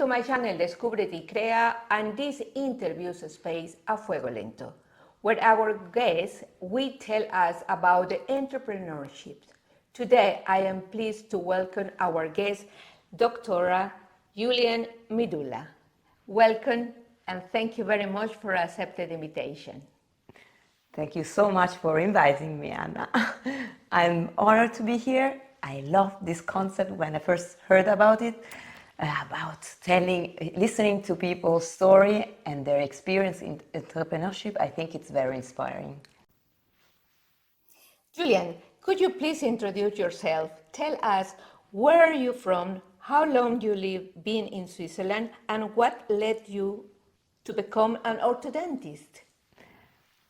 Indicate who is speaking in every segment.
Speaker 1: to my channel Descúbrete y Crea, and this interviews space a fuego lento, where our guests will tell us about the entrepreneurship. Today, I am pleased to welcome our guest, Dr. Giulia Midulla. Welcome, and thank you very much for accepting the invitation.
Speaker 2: Thank you so much for inviting me, Anna. I'm honored to be here. I love this concept when I first heard about it, about listening to people's story and their experience in entrepreneurship. I think it's very inspiring.
Speaker 1: Julian, could you please introduce yourself? Tell us where are you from, how long you been in Switzerland, and what led you to become an orthodontist?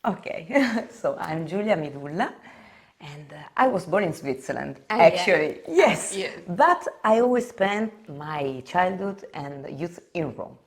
Speaker 2: Okay, so I'm Giulia Midulla, and I was born in Switzerland, actually.
Speaker 1: Yeah.
Speaker 2: Yes, but I always spent my childhood and youth in Rome.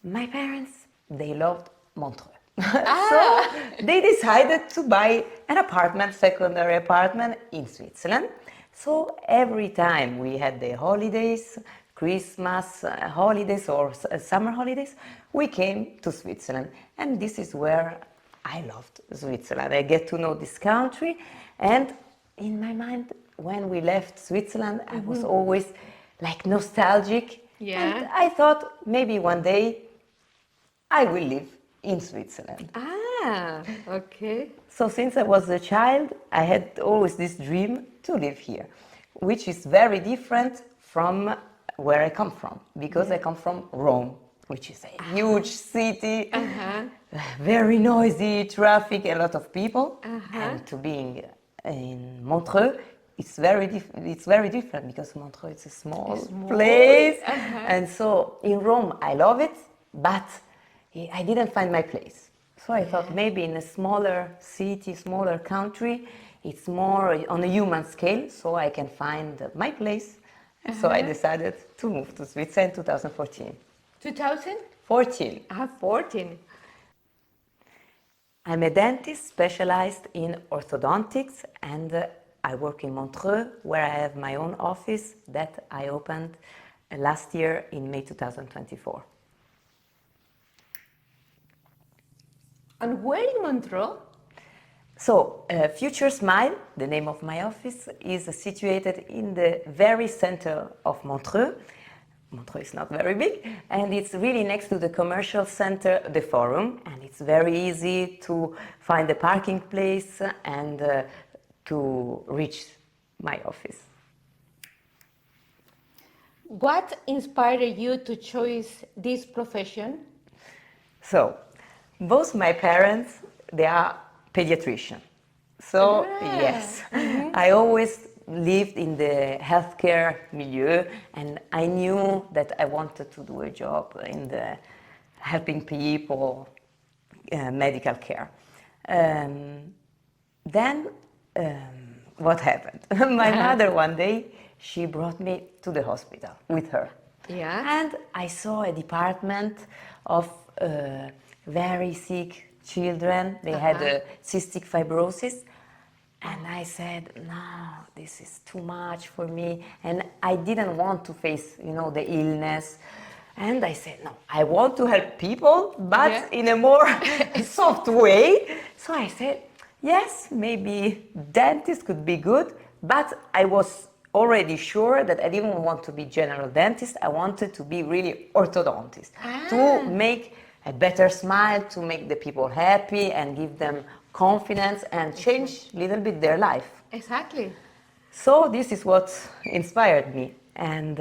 Speaker 2: My parents, they loved Montreux. So they decided to buy an apartment, secondary apartment in Switzerland. So every time we had the holidays, Christmas holidays or summer holidays, we came to Switzerland. And this is where I loved Switzerland. I get to know this country, and in my mind, when we left Switzerland, I was always like nostalgic.
Speaker 1: Yeah.
Speaker 2: And I thought maybe one day I will live in Switzerland.
Speaker 1: Ah, okay.
Speaker 2: So since I was a child, I had always this dream to live here, which is very different from where I come from, because I come from Rome, which is a huge city, very noisy, traffic, a lot of people. And to being in Montreux, it's very different, because Montreux is a small place. And so in Rome, I love it, but I didn't find my place. So I thought maybe in a smaller city, smaller country, it's more on a human scale, so I can find my place. And so I decided to move to Switzerland in 2014.
Speaker 1: 2014? 14.
Speaker 2: I'm a dentist specialized in orthodontics, and I work in Montreux, where I have my own office that I opened last year in May 2024.
Speaker 1: And where in Montreux?
Speaker 2: So, Future Smile, the name of my office, is situated in the very center of Montreux. Montreux is not very big, and it's really next to the commercial center, the Forum, and it's very easy to find a parking place and to reach my office.
Speaker 1: What inspired you to choose this profession?
Speaker 2: So, both my parents, they are pediatricians. So, yes, I always lived in the healthcare milieu, and I knew that I wanted to do a job in the helping people, medical care. Then, what happened? My mother one day, she brought me to the hospital with her.
Speaker 1: Yeah.
Speaker 2: And I saw a department of very sick children. They had cystic fibrosis. And I said, no, this is too much for me. And I didn't want to face, the illness. And I said, no, I want to help people, but in a more soft way. So I said, yes, maybe dentist could be good. But I was already sure that I didn't want to be general dentist. I wanted to be really orthodontist, to make a better smile, to make the people happy and give them confidence and change a little bit their life.
Speaker 1: Exactly.
Speaker 2: So this is what inspired me. And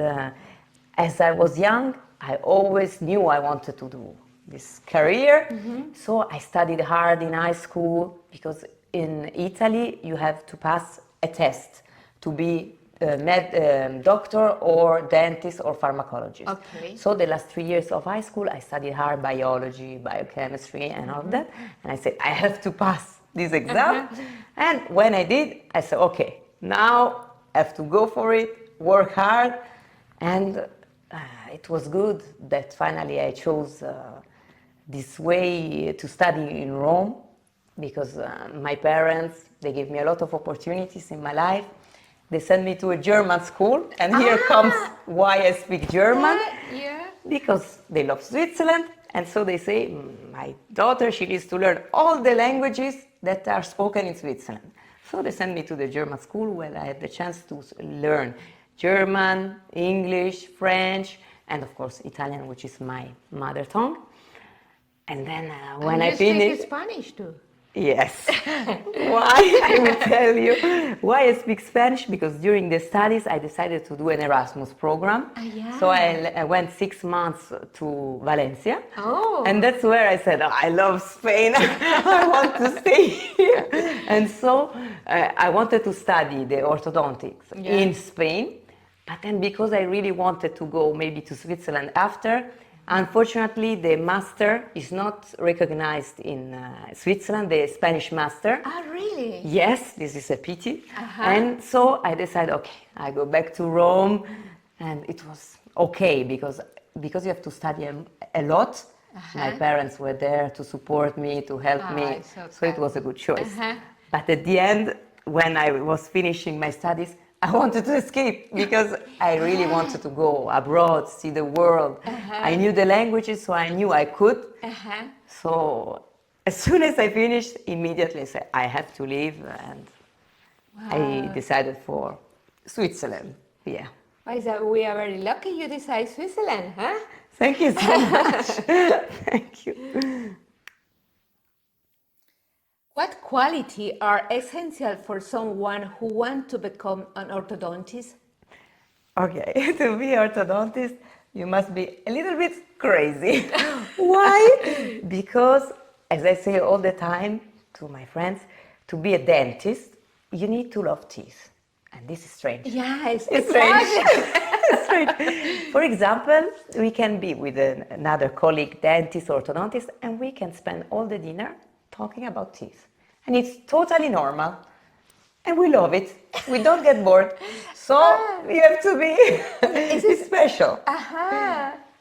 Speaker 2: as I was young, I always knew I wanted to do this career. So I studied hard in high school, because in Italy you have to pass a test to be a doctor or dentist or pharmacologist.
Speaker 1: Okay.
Speaker 2: So the last 3 years of high school, I studied hard biology, biochemistry, and all that. And I said, I have to pass this exam. And when I did, I said, okay, now I have to go for it, work hard. And it was good that finally I chose this way to study in Rome, because my parents, they gave me a lot of opportunities in my life. They sent me to a German school, and here comes why I speak German. because they love Switzerland, and so they say, my daughter, she needs to learn all the languages that are spoken in Switzerland. So they sent me to the German school where I had the chance to learn German, English, French, and of course Italian, which is my mother tongue. And then when I finished...
Speaker 1: speak Spanish too?
Speaker 2: Yes. Why? I will tell you. Why I speak Spanish? Because during the studies I decided to do an Erasmus program.
Speaker 1: Yeah.
Speaker 2: So I went 6 months to Valencia.
Speaker 1: Oh.
Speaker 2: And that's where I said, oh, I love Spain. I want to stay here. And so I wanted to study the orthodontics in Spain. But then because I really wanted to go maybe to Switzerland after, unfortunately, the master is not recognized in Switzerland, the Spanish master.
Speaker 1: Ah, really?
Speaker 2: Yes, this is a pity. And so I decided, okay, I go back to Rome, and it was okay because you have to study a lot. My parents were there to support me, to help me, so it was a good choice. But at the end, when I was finishing my studies, I wanted to escape because I really wanted to go abroad, see the world. I knew the languages, so I knew I could. So as soon as I finished, immediately I said, I have to leave, and I decided for Switzerland. Yeah.
Speaker 1: We are very lucky you decide Switzerland, huh?
Speaker 2: Thank you so much. Thank you.
Speaker 1: What qualities are essential for someone who wants to become an orthodontist?
Speaker 2: Okay, to be orthodontist, you must be a little bit crazy. Why? Because, as I say all the time to my friends, to be a dentist, you need to love teeth. And this is strange.
Speaker 1: Yeah, it's
Speaker 2: strange. It's strange. For example, we can be with another colleague, dentist, orthodontist, and we can spend all the dinner talking about teeth. And it's totally normal. And we love it. We don't get bored. So you have to be special.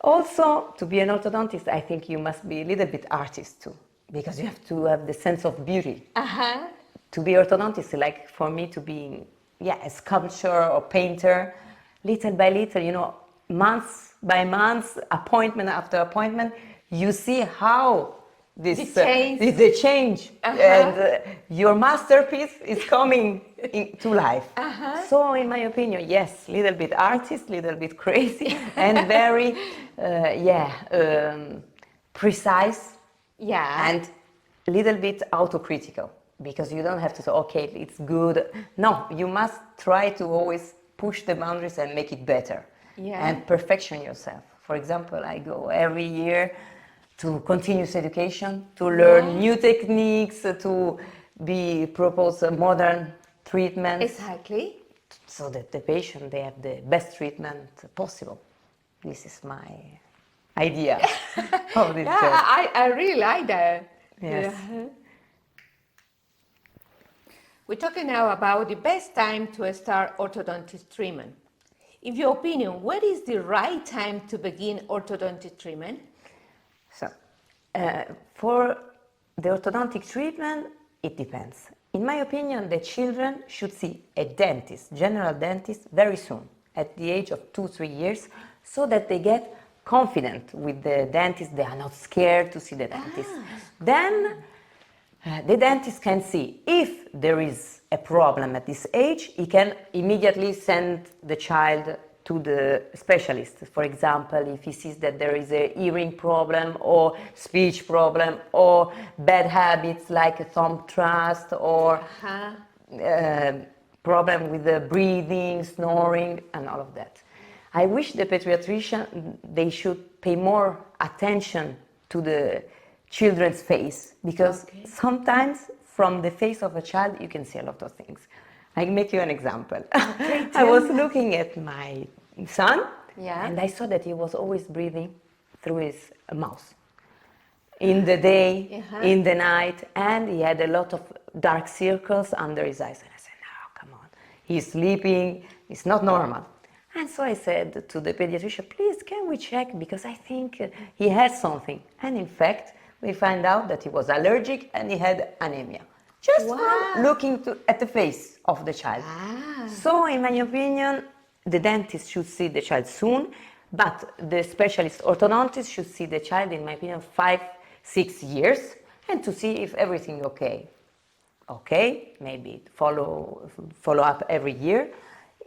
Speaker 2: Also, to be an orthodontist, I think you must be a little bit artist too, because you have to have the sense of beauty. To be orthodontist, like for me to be a sculptor or painter, little by little, months by months, appointment after appointment, you see how the change and your masterpiece is coming to life. So in my opinion, yes, little bit artist, little bit crazy, and very precise, and a little bit autocritical, because you don't have to say, okay, it's good. No, you must try to always push the boundaries and make it better, and perfection yourself. For example, I go every year to continuous education, to learn new techniques, to propose modern treatments.
Speaker 1: Exactly.
Speaker 2: So that the patient, they have the best treatment possible. This is my idea of this job.
Speaker 1: I really like that.
Speaker 2: Yes.
Speaker 1: We're talking now about the best time to start orthodontist treatment. In your opinion, what is the right time to begin orthodontic treatment?
Speaker 2: So, for the orthodontic treatment, it depends. In my opinion, the children should see a dentist, general dentist, very soon, at the age of 2-3 years, so that they get confident with the dentist. They are not scared to see the dentist. Then the dentist can see if there is a problem at this age. He can immediately send the child to the specialist. For example, if he sees that there is a hearing problem or speech problem or bad habits like a thumb thrust or problem with the breathing, snoring, and all of that. I wish the pediatrician, they should pay more attention to the children's face, because sometimes from the face of a child you can see a lot of things. I make you an example. I was looking at my son, and I saw that he was always breathing through his mouth. In the day, in the night, and he had a lot of dark circles under his eyes. And I said, no, come on, he's sleeping, it's not normal. And so I said to the pediatrician, please, can we check, because I think he has something. And in fact, we find out that he was allergic and he had anemia. Just from looking at the face of the child. So, in my opinion, the dentist should see the child soon, But the specialist orthodontist should see the child, in my opinion, 5-6 years, and to see if everything okay, maybe follow up every year.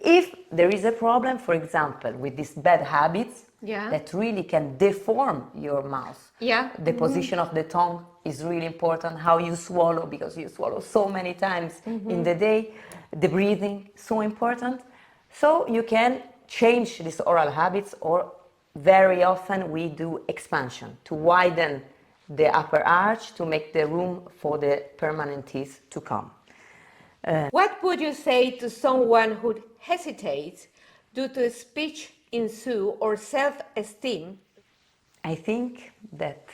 Speaker 2: If there is a problem, for example, with these bad habits that really can deform your mouth, the position of the tongue is really important, how you swallow, because you swallow so many times in the day, the breathing, so important. So you can change these oral habits, or very often we do expansion to widen the upper arch to make the room for the permanent teeth to come.
Speaker 1: What would you say to someone who hesitates due to speech issue or self-esteem?
Speaker 2: I think that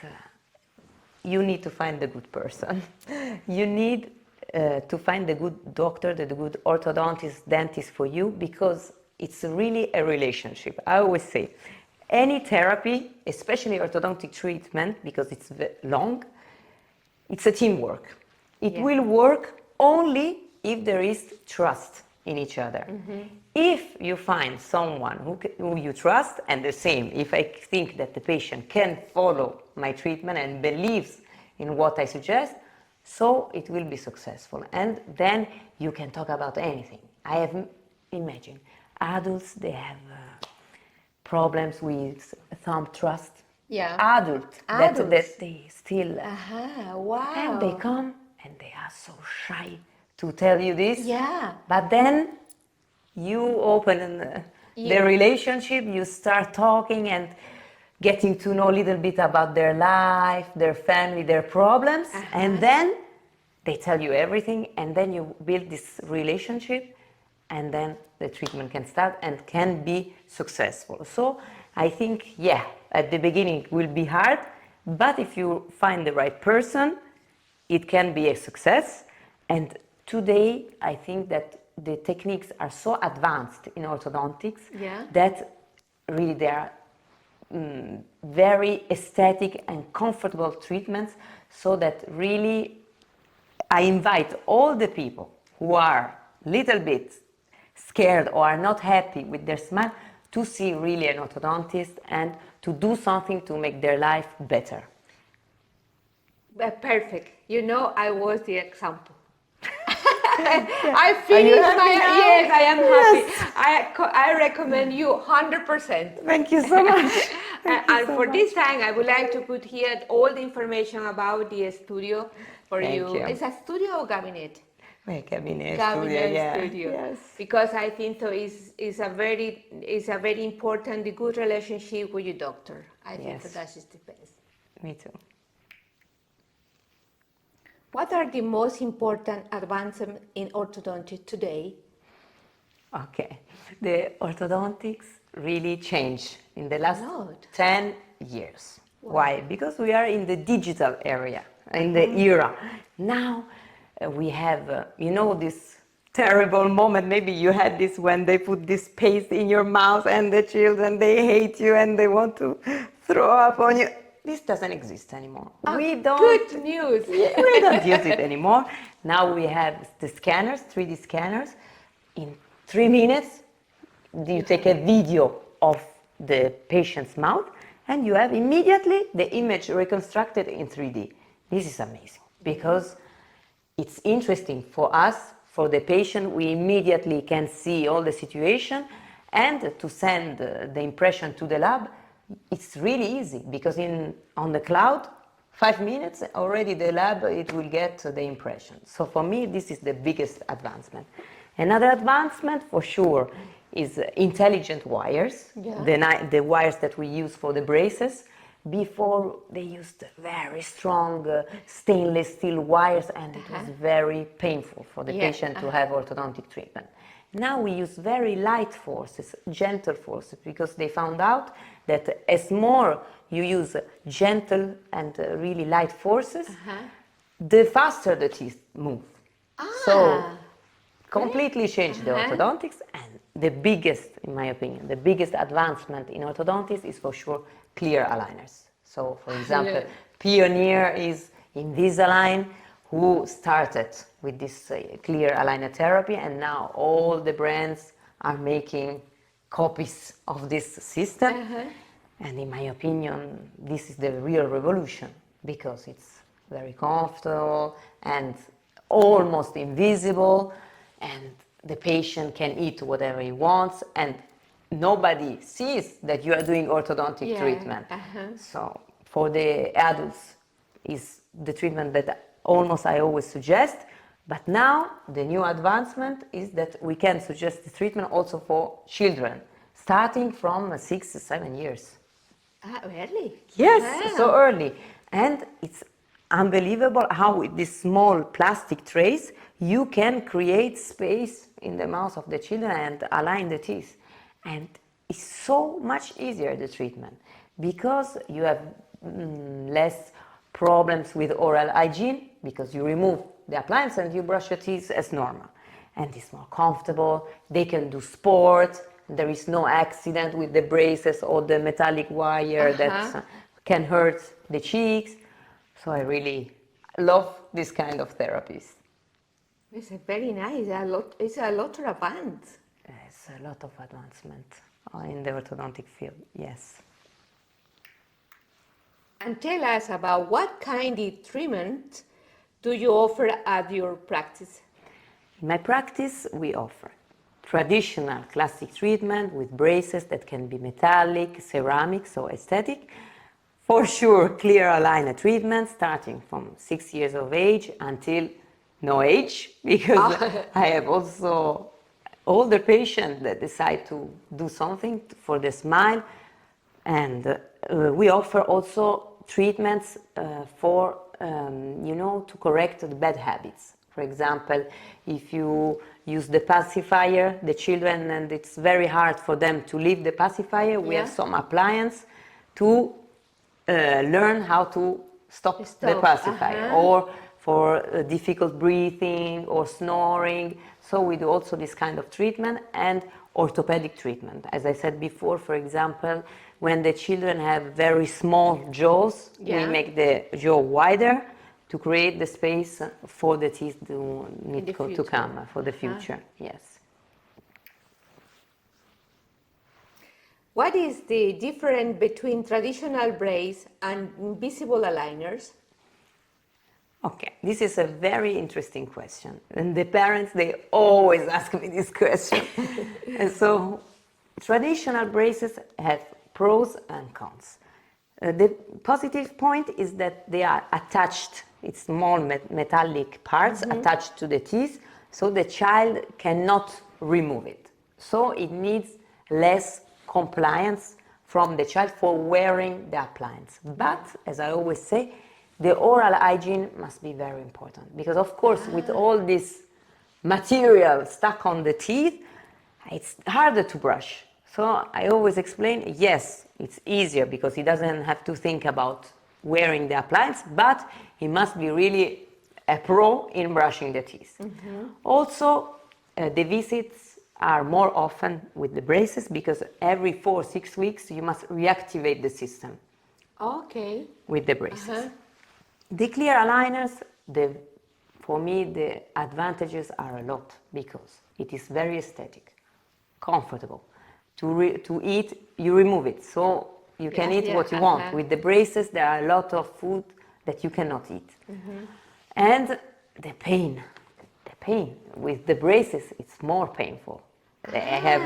Speaker 2: you need to find the good person. You need to find the good doctor, the good orthodontist, dentist for you, because it's really a relationship. I always say, any therapy, especially orthodontic treatment, because it's long, it's a teamwork. It will work only if there is trust in each other. If you find someone who you trust, and the same, if I think that the patient can follow my treatment and believes in what I suggest, so it will be successful. And then you can talk about anything. Imagine, adults, they have problems with thumb thrust. Adults. That they still,
Speaker 1: Wow.
Speaker 2: and they come and they are so shy to tell you this. But then you open the relationship, you start talking and getting to know a little bit about their life, their family, their problems, and then they tell you everything, and then you build this relationship, and then the treatment can start and can be successful. So I think, at the beginning it will be hard, but if you find the right person, it can be a success. And today, I think that the techniques are so advanced in orthodontics that really they are very aesthetic and comfortable treatments, so that really I invite all the people who are a little bit scared or are not happy with their smile to see really an orthodontist and to do something to make their life better.
Speaker 1: Perfect. You know, I was the example. I finished yes, I am happy. I recommend you 100%.
Speaker 2: Thank you so much.
Speaker 1: And for this time, I would like to put here all the information about the studio for you. It's a studio or cabinet?
Speaker 2: Cabinet
Speaker 1: studio.
Speaker 2: Yes.
Speaker 1: Because I think so is a very important, the good relationship with your doctor. I think so that is the best.
Speaker 2: Me too.
Speaker 1: What are the most important advancements in orthodontics today?
Speaker 2: Okay, the orthodontics really changed in the last 10 years. Wow. Why? Because we are in the digital area, in the era. Now we have, this terrible moment, maybe you had this when they put this paste in your mouth and the children, they hate you and they want to throw up on you. This doesn't exist anymore.
Speaker 1: Good news.
Speaker 2: We don't use it anymore. Now we have the scanners, 3D scanners. In 3 minutes, you take a video of the patient's mouth and you have immediately the image reconstructed in 3D. This is amazing because it's interesting for us, for the patient. We immediately can see all the situation, and to send the impression to the lab, it's really easy because on the cloud, 5 minutes already the lab, it will get the impression. So for me, this is the biggest advancement. Another advancement for sure is intelligent wires, the wires that we use for the braces. Before they used very strong stainless steel wires, and it was very painful for the patient to have orthodontic treatment. Now we use very light forces, gentle forces, because they found out that as more you use gentle and really light forces, the faster the teeth move. So completely changed the orthodontics, and the biggest, in my opinion, the biggest advancement in orthodontics is for sure clear aligners. So for example, pioneer is Invisalign, who started with this clear aligner therapy, and now all the brands are making copies of this system. And in my opinion, this is the real revolution because it's very comfortable and almost invisible, and the patient can eat whatever he wants, and nobody sees that you are doing orthodontic treatment. So for the adults is the treatment that almost I always suggest, but now the new advancement is that we can suggest the treatment also for children, starting from 6 to 7 years.
Speaker 1: Early?
Speaker 2: Yes, so early. And it's unbelievable how with these small plastic trays you can create space in the mouth of the children and align the teeth. And it's so much easier, the treatment, because you have less problems with oral hygiene, because you remove the appliance and you brush your teeth as normal. And it's more comfortable, they can do sport, there is no accident with the braces or the metallic wire that can hurt the cheeks. So I really love this kind of therapies.
Speaker 1: It's very nice. It's a lot of advance.
Speaker 2: It's a lot of advancement in the orthodontic field, yes.
Speaker 1: And tell us about what kind of treatment do you offer at your practice?
Speaker 2: In my practice, we offer traditional classic treatment with braces that can be metallic, ceramic, so aesthetic. For sure, clear aligner treatment starting from 6 years of age until no age, because I have also older patients that decide to do something for the smile. And we offer also treatments for, to correct the bad habits. For example, if you use the pacifier, the children, and it's very hard for them to leave the pacifier, we have some appliance to learn how to stop. The pacifier, or for difficult breathing or snoring. So we do also this kind of treatment, and orthopedic treatment. As I said before, for example, when the children have very small jaws, we make the jaw wider to create the space for the teeth to come for the future. Yes.
Speaker 1: What is the difference between traditional brace and invisible aligners?
Speaker 2: Okay, this is a very interesting question. And the parents, they always ask me this question. And so, traditional braces have pros and cons. The positive point is that they are attached. It's small metallic parts attached to the teeth, so the child cannot remove it. So it needs less compliance from the child for wearing the appliance. But, as I always say, the oral hygiene must be very important, because of course with all this material stuck on the teeth, it's harder to brush. So I always explain, yes, it's easier because he doesn't have to think about wearing the appliance, but he must be really a pro in brushing the teeth. Also, the visits are more often with the braces, because every 4 or 6 weeks you must reactivate the system with the braces. The clear aligners, for me, the advantages are a lot, because it is very aesthetic, comfortable. To eat, you remove it, so you can eat what you want. With the braces, there are a lot of food that you cannot eat. And the pain with the braces, it's more painful. I have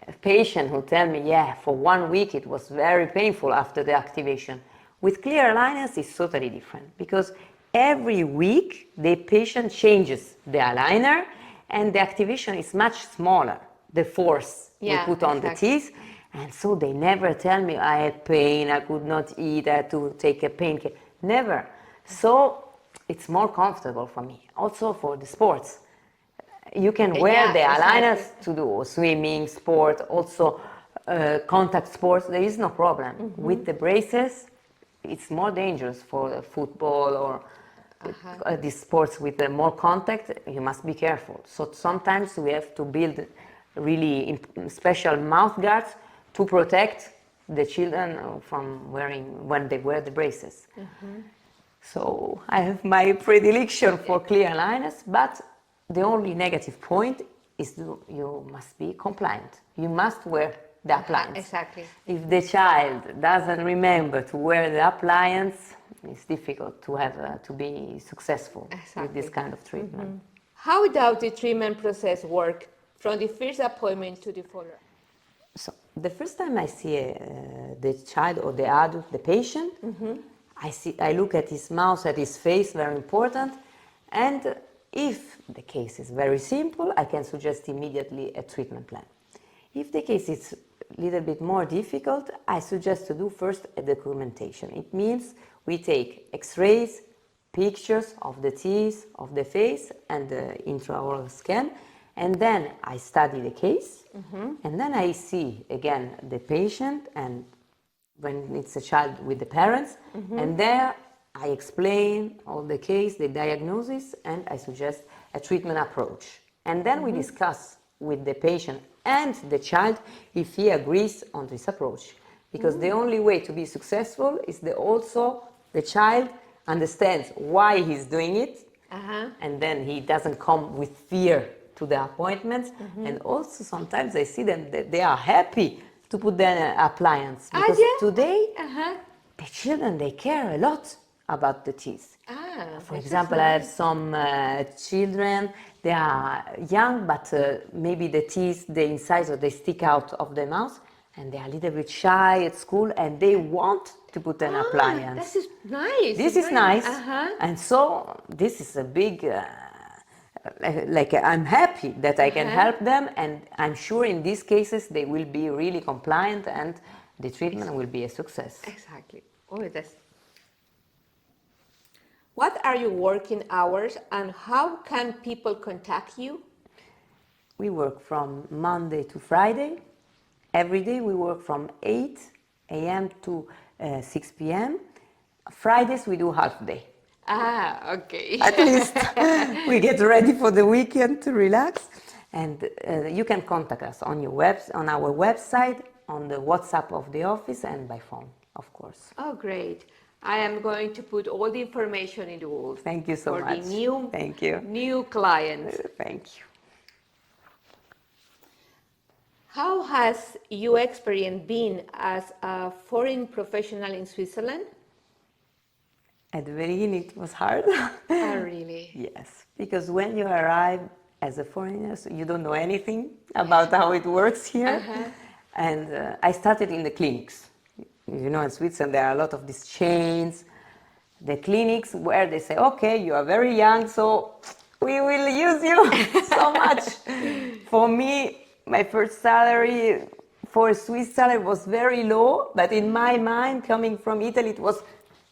Speaker 2: a patient who tell me, for 1 week it was very painful after the activation. With clear aligners, it's totally different, because every week the patient changes the aligner and the activation is much smaller, the force we put on the teeth. And so they never tell me, I had pain, I could not eat, I had to take a painkiller. Never. So it's more comfortable for me. Also for the sports. You can wear the aligners to do swimming, sport, also contact sports, there is no problem. With the braces, it's more dangerous for football or these sports with more contact. You must be careful. So sometimes we have to build really special mouth guards to protect the children from wearing, when they wear the braces. So I have my predilection for clear aligners, but the only negative point you must be compliant. You must wear the appliance.
Speaker 1: Exactly.
Speaker 2: If the child doesn't remember to wear the appliance, it's difficult to have to be successful with this kind of treatment.
Speaker 1: How does the treatment process work from the first appointment to the follow-up?
Speaker 2: So the first time I see the child or the adult, the patient, I look at his mouth, at his face, very important, and if the case is very simple, I can suggest immediately a treatment plan. If the case is a little bit more difficult, I suggest to do first a documentation. It means we take X-rays, pictures of the teeth, of the face, and the intraoral scan, and then I study the case, and then I see again the patient, and when it's a child with the parents, and there I explain all the case, the diagnosis, and I suggest a treatment approach. And then we discuss with the patient and the child if he agrees on this approach. Because the only way to be successful is also the child understands why he's doing it, and then he doesn't come with fear to the appointments. And also sometimes I see them that they are happy to put the appliance, because today the children, they care a lot about the teeth. For example, I have some children, they are young, but maybe the teeth, the incisors, they stick out of the mouth, and they are a little bit shy at school, and they want to put an appliance.
Speaker 1: This is nice.
Speaker 2: This is nice, and so this is a big, I'm happy that I can help them, and I'm sure in these cases they will be really compliant, and the treatment will be a success.
Speaker 1: Exactly. What are your working hours, and how can people contact you?
Speaker 2: We work from Monday to Friday. Every day we work from 8 a.m. to 6 p.m. Fridays we do half day.
Speaker 1: Okay.
Speaker 2: At least we get ready for the weekend to relax. And you can contact us on on our website, on the WhatsApp of the office, and by phone, of course.
Speaker 1: Oh, great. I am going to put all the information in the walls.
Speaker 2: Thank you so much.
Speaker 1: For the
Speaker 2: Thank you.
Speaker 1: New clients.
Speaker 2: Thank you.
Speaker 1: How has your experience been as a foreign professional in Switzerland?
Speaker 2: At the beginning it was hard.
Speaker 1: Oh, really?
Speaker 2: Yes, because when you arrive as a foreigner, you don't know anything about how it works here. And I started in the clinics. You know, in Switzerland there are a lot of these chains, the clinics where they say, okay, you are very young, so we will use you so much. For me, my first salary for a Swiss salary was very low, but in my mind, coming from Italy, it was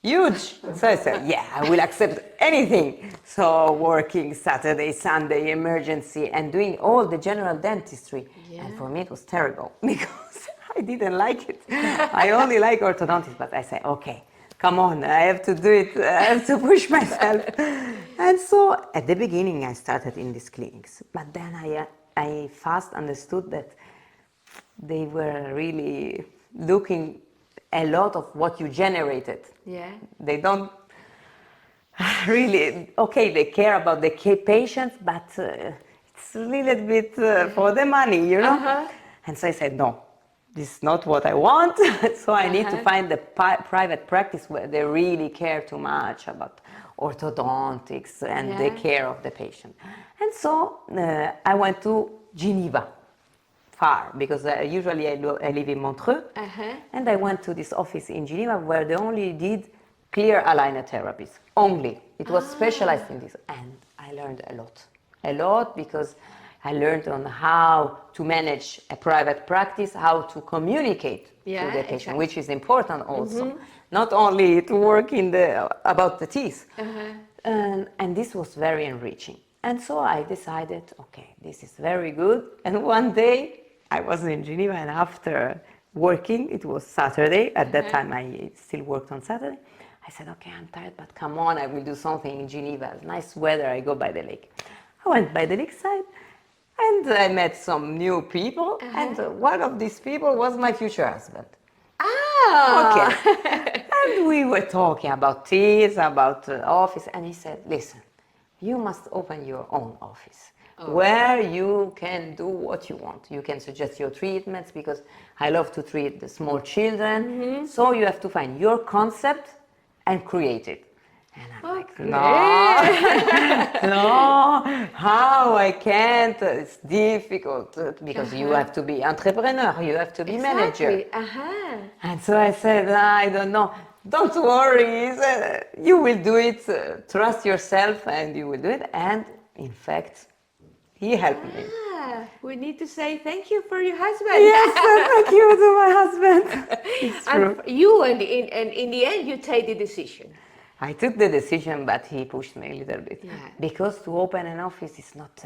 Speaker 2: huge. So I said, yeah, I will accept anything. So working Saturday, Sunday, emergency, and doing all the general dentistry. Yeah. And for me, it was terrible because I didn't like it. I only like orthodontist, but I said, okay, come on, I have to do it. I have to push myself. And so at the beginning, I started in these clinics, but then I fast understood that they were really looking a lot of what you generated.
Speaker 1: Yeah.
Speaker 2: They don't really, okay, they care about the patients, but it's a little bit for the money, you know? And so I said, no, this is not what I want. So I need to find the private practice where they really care too much about orthodontics and the care of the patient. And so I went to Geneva. Far, because usually I live in Montreux, and I went to this office in Geneva where they only did clear aligner therapies, only. It was specialized in this, and I learned a lot because I learned on how to manage a private practice, how to communicate to the patient, which is important also, not only to work about the teeth, and this was very enriching. And so I decided, okay, this is very good, and one day I was in Geneva, and after working, it was Saturday, at that time I still worked on Saturday, I said, okay, I'm tired, but come on, I will do something in Geneva, nice weather, I go by the lake. I went by the lakeside, and I met some new people, and one of these people was my future husband. Okay. And we were talking about teeth, about office, and he said, listen, you must open your own office. where you can do what you want. You can suggest your treatments, because I love to treat the small children. So you have to find your concept and create it. And I'm like, no, how I can't, it's difficult, because you have to be entrepreneur, you have to be manager. And so I said, I don't know, don't worry, he said, you will do it, trust yourself and you will do it. And in fact, he helped me.
Speaker 1: We need to say thank you for your husband.
Speaker 2: Yes, thank you to my husband. It's true.
Speaker 1: And you, and in the end, you take the decision.
Speaker 2: I took the decision, but he pushed me a little bit. Because to open an office is not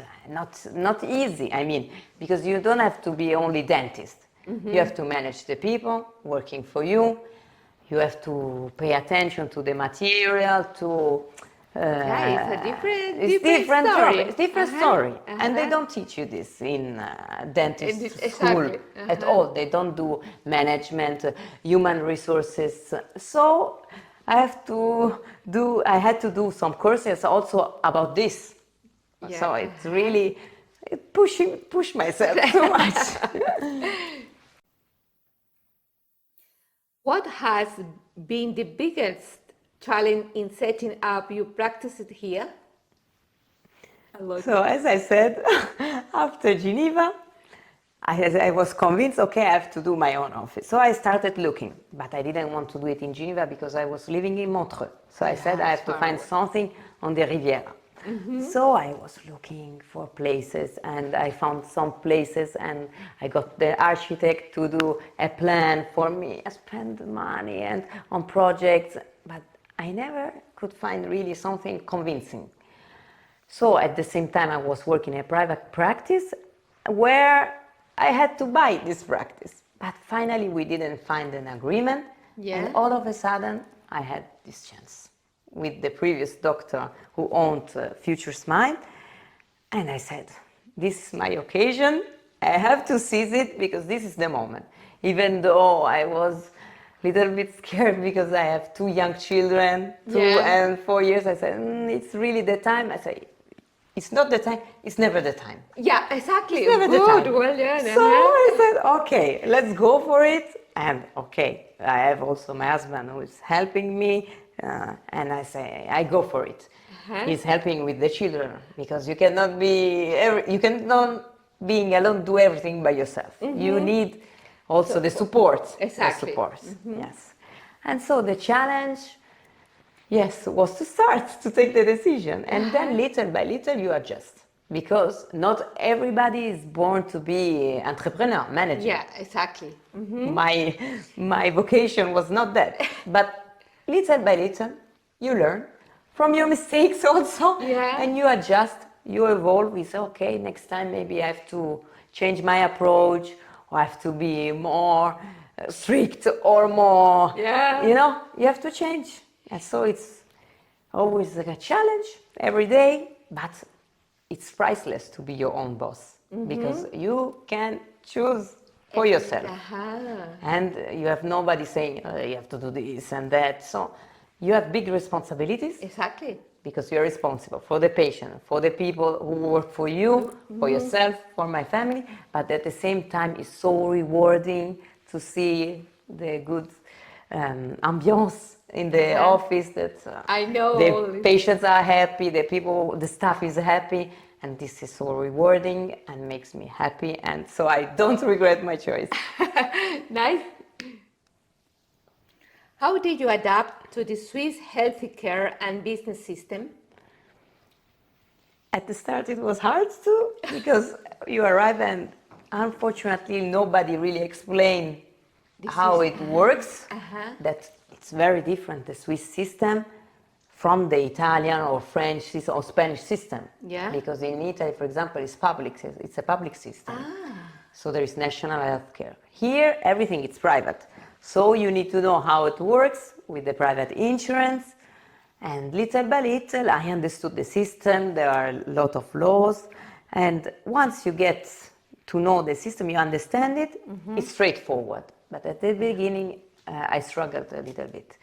Speaker 2: easy. I mean, because you don't have to be only dentist. You have to manage the people working for you. You have to pay attention to the material, to...
Speaker 1: it's a
Speaker 2: different
Speaker 1: story.
Speaker 2: It's different story. And they don't teach you this in dentist school at all. They don't do management, human resources. So I had to do some courses also about this. So it's really push myself too much.
Speaker 1: What has been the biggest challenge in setting up your practices here?
Speaker 2: So as I said, after Geneva, I was convinced, okay, I have to do my own office. So I started looking, but I didn't want to do it in Geneva because I was living in Montreux. So I said I have to find something on the Riviera. So I was looking for places, and I found some places, and I got the architect to do a plan for me. I spent money and on projects, but I never could find really something convincing. So at the same time, I was working in a private practice where I had to buy this practice. But finally, we didn't find an agreement. And all of a sudden, I had this chance with the previous doctor who owned Future Smile. And I said, this is my occasion. I have to seize it because this is the moment. Even though I was a little bit scared because I have 2 young children, 2 and 4 years, I said, it's really the time. I said, it's not the time, it's never the time.
Speaker 1: Yeah, exactly.
Speaker 2: It's never the time.
Speaker 1: Well,
Speaker 2: So I said, okay, let's go for it. And okay, I have also my husband who is helping me. And I say, I go for it. He's helping with the children, because you cannot being alone do everything by yourself. You need also the support.
Speaker 1: Exactly.
Speaker 2: The support, yes. And so the challenge, was to start to take the decision. And then little by little you adjust. Because not everybody is born to be entrepreneur, manager.
Speaker 1: Yeah, exactly.
Speaker 2: My vocation was not that. But little by little, you learn from your mistakes also, and you adjust, you evolve. You say, okay, next time maybe I have to change my approach, or I have to be more strict or more, you have to change. And so it's always like a challenge every day, but it's priceless to be your own boss, because you can choose for yourself. And you have nobody saying, you have to do this and that. So you have big responsibilities.
Speaker 1: Exactly.
Speaker 2: Because you're responsible for the patient, for the people who work for you, for yourself, for my family. But at the same time, it's so rewarding to see the good ambiance in the office, that
Speaker 1: I know
Speaker 2: the patients are happy, the staff is happy. And this is so rewarding and makes me happy, and so I don't regret my choice.
Speaker 1: Nice. How did you adapt to the Swiss healthcare and business system?
Speaker 2: At the start it was hard too, because you arrive and unfortunately nobody really explained how it works. That it's very different, the Swiss system, from the Italian or French or Spanish system. Because in Italy, for example, it's a public system. So there is national healthcare. Here, everything is private. So you need to know how it works with the private insurance. And little by little, I understood the system. There are a lot of laws. And once you get to know the system, you understand it, it's straightforward. But at the beginning, I struggled a little bit.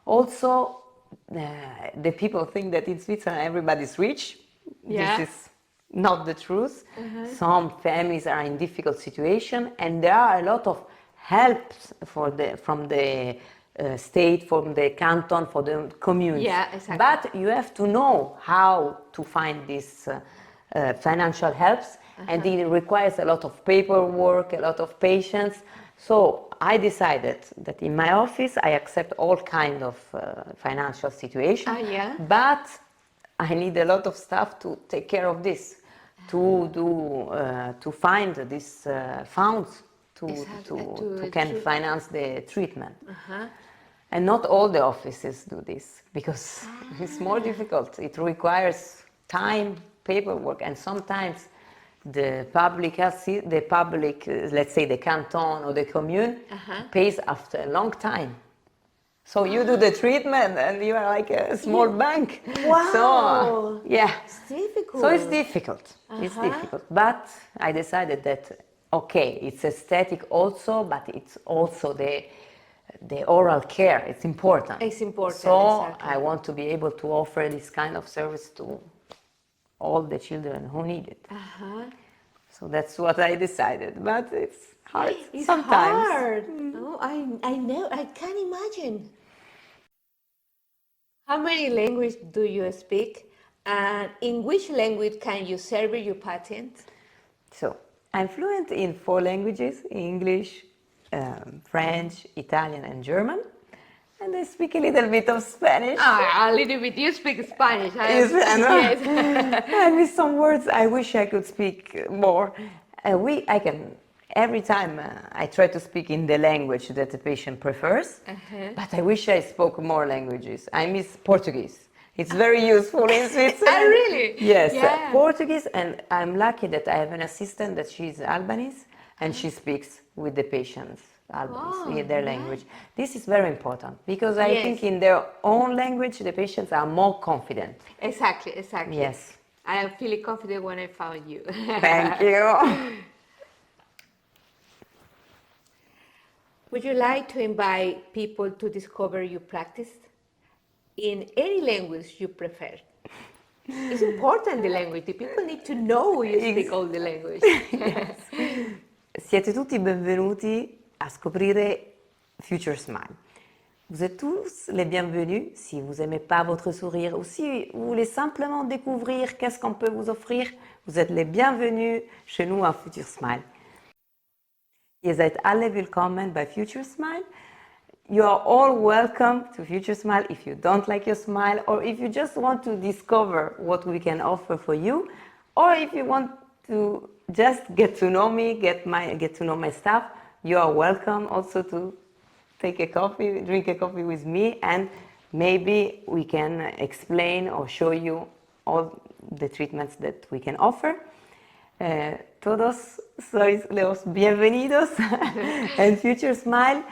Speaker 2: Also, the people think that in Switzerland everybody's rich. This is not the truth. Some families are in difficult situation, and there are a lot of helps from the state, from the canton, for the communes.
Speaker 1: Yeah, exactly.
Speaker 2: But you have to know how to find these financial helps, and it requires a lot of paperwork, a lot of patience. So I decided that in my office I accept all kind of financial situation,
Speaker 1: Yeah.
Speaker 2: but I need a lot of stuff to take care of this, to find these funds
Speaker 1: Exactly,
Speaker 2: to can finance the treatment.
Speaker 1: Uh-huh.
Speaker 2: And not all the offices do this because it's more difficult. It requires time, paperwork, and sometimes the public, let's say the canton or the commune, pays after a long time. So you do the treatment and you are like a small bank.
Speaker 1: Wow.
Speaker 2: So, yeah.
Speaker 1: It's difficult.
Speaker 2: So it's difficult. It's difficult. But I decided that, okay, it's aesthetic also, but it's also the oral care. It's important.
Speaker 1: It's important,
Speaker 2: So
Speaker 1: exactly.
Speaker 2: I want to be able to offer this kind of service to all the children who need it. So that's what I decided. But it's hard
Speaker 1: It's
Speaker 2: sometimes.
Speaker 1: hard. Oh, I know. I can imagine. How many languages do you speak? And in which language can you serve your patent?
Speaker 2: So I'm fluent in 4 languages: English, French, Italian, and German. And I speak a little bit of Spanish.
Speaker 1: Ah, a little bit. You speak Spanish.
Speaker 2: Yes, I know.
Speaker 1: Yes.
Speaker 2: I miss some words. I wish I could speak more. I can. Every time I try to speak in the language that the patient prefers, but I wish I spoke more languages. I miss Portuguese. It's very useful in Switzerland.
Speaker 1: Oh, really?
Speaker 2: Yes,
Speaker 1: Yeah.
Speaker 2: Portuguese, and I'm lucky that I have an assistant that she's Albanese, and she speaks with the patients Albanese, their language. This is very important because I
Speaker 1: Yes.
Speaker 2: think in their own language the patients are more confident.
Speaker 1: Exactly, exactly.
Speaker 2: Yes.
Speaker 1: I am feeling confident when I found you.
Speaker 2: Thank you.
Speaker 1: Would you like to invite people to discover your practice in any language you prefer? It's important, the language. The people need to know you speak all the language.
Speaker 2: Siete tutti benvenuti a scoprire Future Smile. Vous êtes tous les bienvenus si vous n'aimez pas votre sourire ou si vous voulez simplement découvrir qu'est-ce qu'on peut vous offrir. Vous êtes les bienvenus chez nous à Future Smile. Ihr seid alle willkommen bei Future Smile. You are all welcome to Future Smile if you don't like your smile, or if you just want to discover what we can offer for you, or if you want to just get to know me, get to know my staff. You are welcome also to take a coffee, drink a coffee with me, and maybe we can explain or show you all the treatments that we can offer. Todos sois los bienvenidos en Future Smile.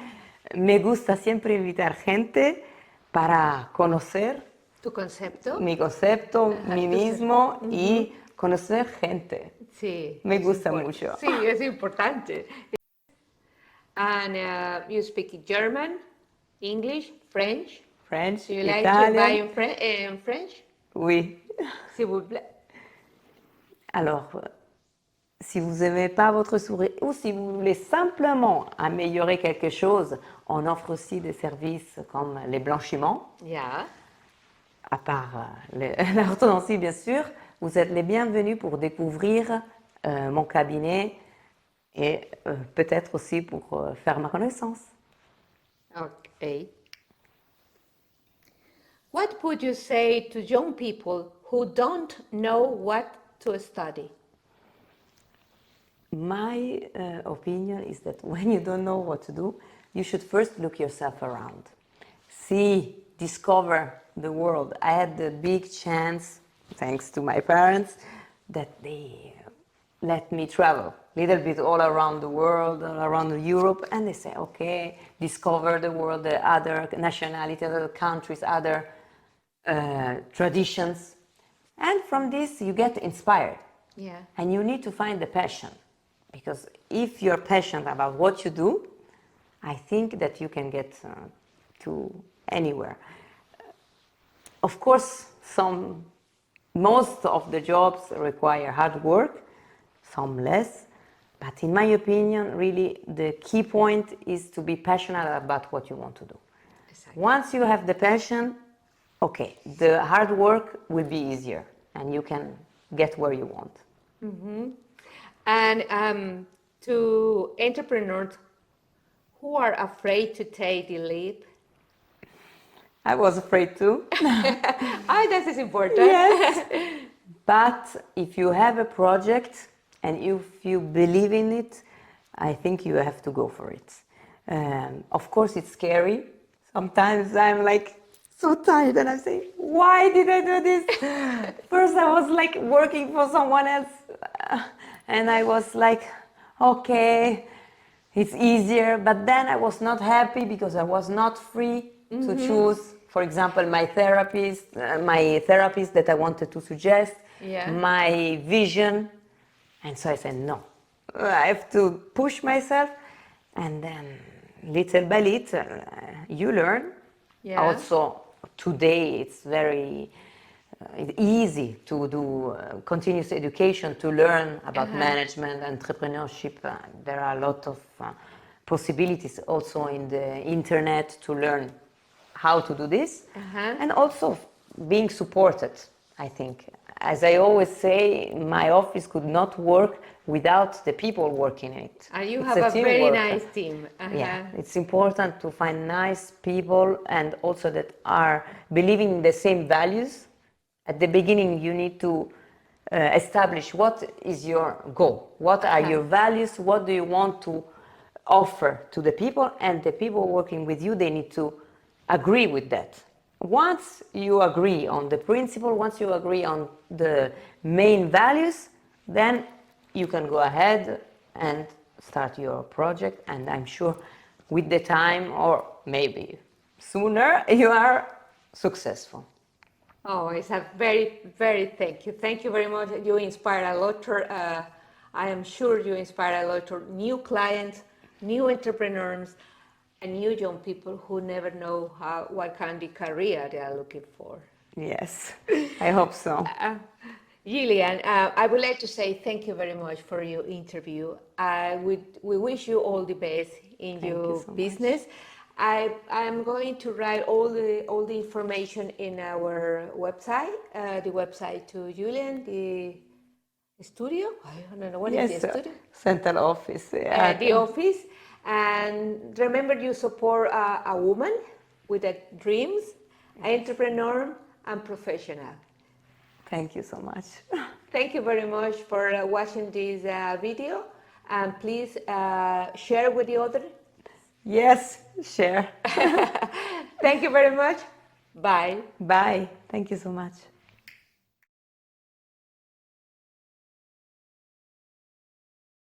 Speaker 2: Me gusta siempre invitar gente para conocer
Speaker 1: ¿Tu concepto?
Speaker 2: mi concepto, mí mismo y conocer gente.
Speaker 1: Sí.
Speaker 2: Me
Speaker 1: es
Speaker 2: gusta
Speaker 1: import-
Speaker 2: mucho.
Speaker 1: Sí, es importante. And you speak German, English, French.
Speaker 2: French,
Speaker 1: Do you like to buy
Speaker 2: Italian.
Speaker 1: in French?
Speaker 2: Oui.
Speaker 1: S'il vous plaît.
Speaker 2: Alors, si vous n'aimez pas votre sourire ou si vous voulez simplement améliorer quelque chose, on offre aussi des services comme les blanchiments,
Speaker 1: Yeah.
Speaker 2: à part la orthodontie bien sûr. Vous êtes les bienvenus pour découvrir mon cabinet et peut-être aussi pour faire ma connaissance.
Speaker 1: Okay. What would you say to young people who don't know what to study?
Speaker 2: My opinion is that when you don't know what to do, you should first look yourself around. See, discover the world. I had the big chance, thanks to my parents, that they let me travel a little bit all around the world, all around Europe, and they say, okay, discover the world, the other nationalities, other countries, other traditions. And from this, you get inspired.
Speaker 1: Yeah.
Speaker 2: And you need to find the passion. Because if you're passionate about what you do, I think that you can get to anywhere. Of course, some most of the jobs require hard work, some less, but in my opinion, really the key point is to be passionate about what you want to do.
Speaker 1: Exactly.
Speaker 2: Once you have the passion, okay, the hard work will be easier and you can get where you want.
Speaker 1: And to entrepreneurs who are afraid to take the leap,
Speaker 2: I was afraid too.
Speaker 1: that is important.
Speaker 2: Yes. But if you have a project and if you believe in it, I think you have to go for it. Of course, it's scary. Sometimes I'm like so tired and I say, why did I do this? First, I was like working for someone else and I was like, okay, it's easier. But then I was not happy because I was not free to choose, for example, my therapist that I wanted to suggest, my vision. And so I said, no, I have to push myself. And then little by little, you learn.
Speaker 1: Yeah.
Speaker 2: Also, today it's very easy to do continuous education, to learn about management, entrepreneurship. There are a lot of possibilities also in the internet to learn how to do this. And also being supported, I think. As I always say, my office could not work without the people working in it.
Speaker 1: And you
Speaker 2: It's
Speaker 1: have a very
Speaker 2: teamwork.
Speaker 1: nice team.
Speaker 2: Yeah, it's important to find nice people and also that are believing in the same values. At the beginning, you need to establish what is your goal, what are your values, what do you want to offer to the people, and the people working with you, they need to agree with that. Once you agree on the principle, once you agree on the main values, then you can go ahead and start your project, and I'm sure with the time or maybe sooner you are successful.
Speaker 1: Oh, it's a very, very thank you. Thank you very much. You inspire a lot. I am sure you inspire a lot of new clients, new entrepreneurs, and new young people who never know what kind of career they are looking for.
Speaker 2: Yes, I hope so.
Speaker 1: Gillian, I would like to say thank you very much for your interview. We wish you all the best in your business. I'm going to write all the information in our website, the website to Julian, the studio. I don't know what is the studio.
Speaker 2: Central office.
Speaker 1: The office. And remember, you support a woman with dreams, entrepreneur, and professional.
Speaker 2: Thank you so much.
Speaker 1: Thank you very much for watching this video, and please share with the others.
Speaker 2: Yes, share.
Speaker 1: Thank you very much. Bye.
Speaker 2: Bye. Thank you so much.